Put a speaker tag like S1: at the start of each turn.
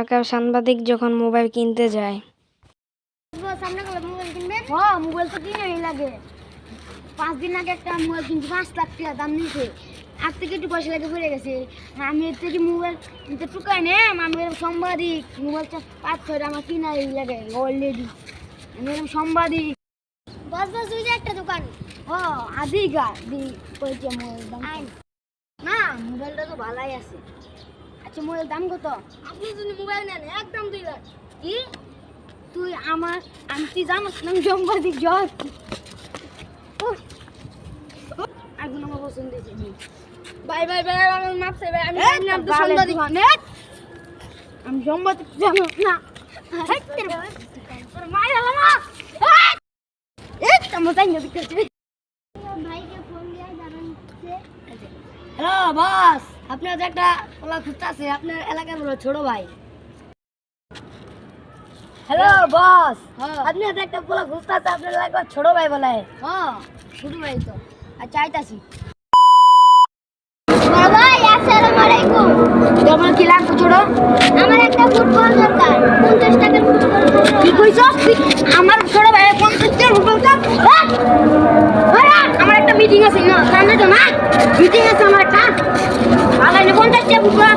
S1: এলাকার সাংবাদিক যখন মোবাইল কিনতে যায়।
S2: মোবাইল তো কিনেই লাগে। 5 দিন আগে একটা মোবাইল কিনছি, 5 লাখ টাকা দাম নিয়েছে। আর থেকে একটু পয়সা লাগে পড়ে গেছে। আমি এর থেকে মোবাইল নিতে টুকাই নে, আমি এরকম সাংবাদিক। মোবাইলটা 5-6 আমার কিনাই লাগে অলরেডি। আমি এরকম সাংবাদিক। বস ওই যে একটা দোকান। আদিগা দি কইছে মোবাইল দাম না, মোবাইলটা তো ভালোই আছে। আচ্ছা মোবাইল দাম কত? আপনি যদি মোবাইল নেন একদম 2 লাখ। কি তুই আমি তুই জানিস না সাংবাদিক জজ? এখন আমার পছন্দ হয়েছে। বাই আমার মাপ চাই ভাই। আমি সাংবাদিক আমি সাংবাদিক জানো না। মায়ের না আমার তাই না দেখতে। হ্যালো বস, আপনার যে একটা পোলা খুঁজতে আছে, আপনার এলাকার বলো ছোট ভাই। হ্যালো বস, আপনি একটা পোলা খুঁজতে আছে, আপনার এলাকার ছোট ভাই বলে। হ্যাঁ ছোট ভাই তো। আচ্ছা আইতাছি। বড় ভাই আসসালামু আলাইকুম। তোমার কি লাগবে ছোট? আমার একটা ফুটবল দরকার, 50 টাকার ফুটবল। কি কইছো? আমার ছোট ভাই 50 টাকার ফুটবল কাপ। আমার একটা মিটিং আছে না, জানো তো না? মিটিং আছে আমার একটা। ভালো না 50 টাকা ফুটবল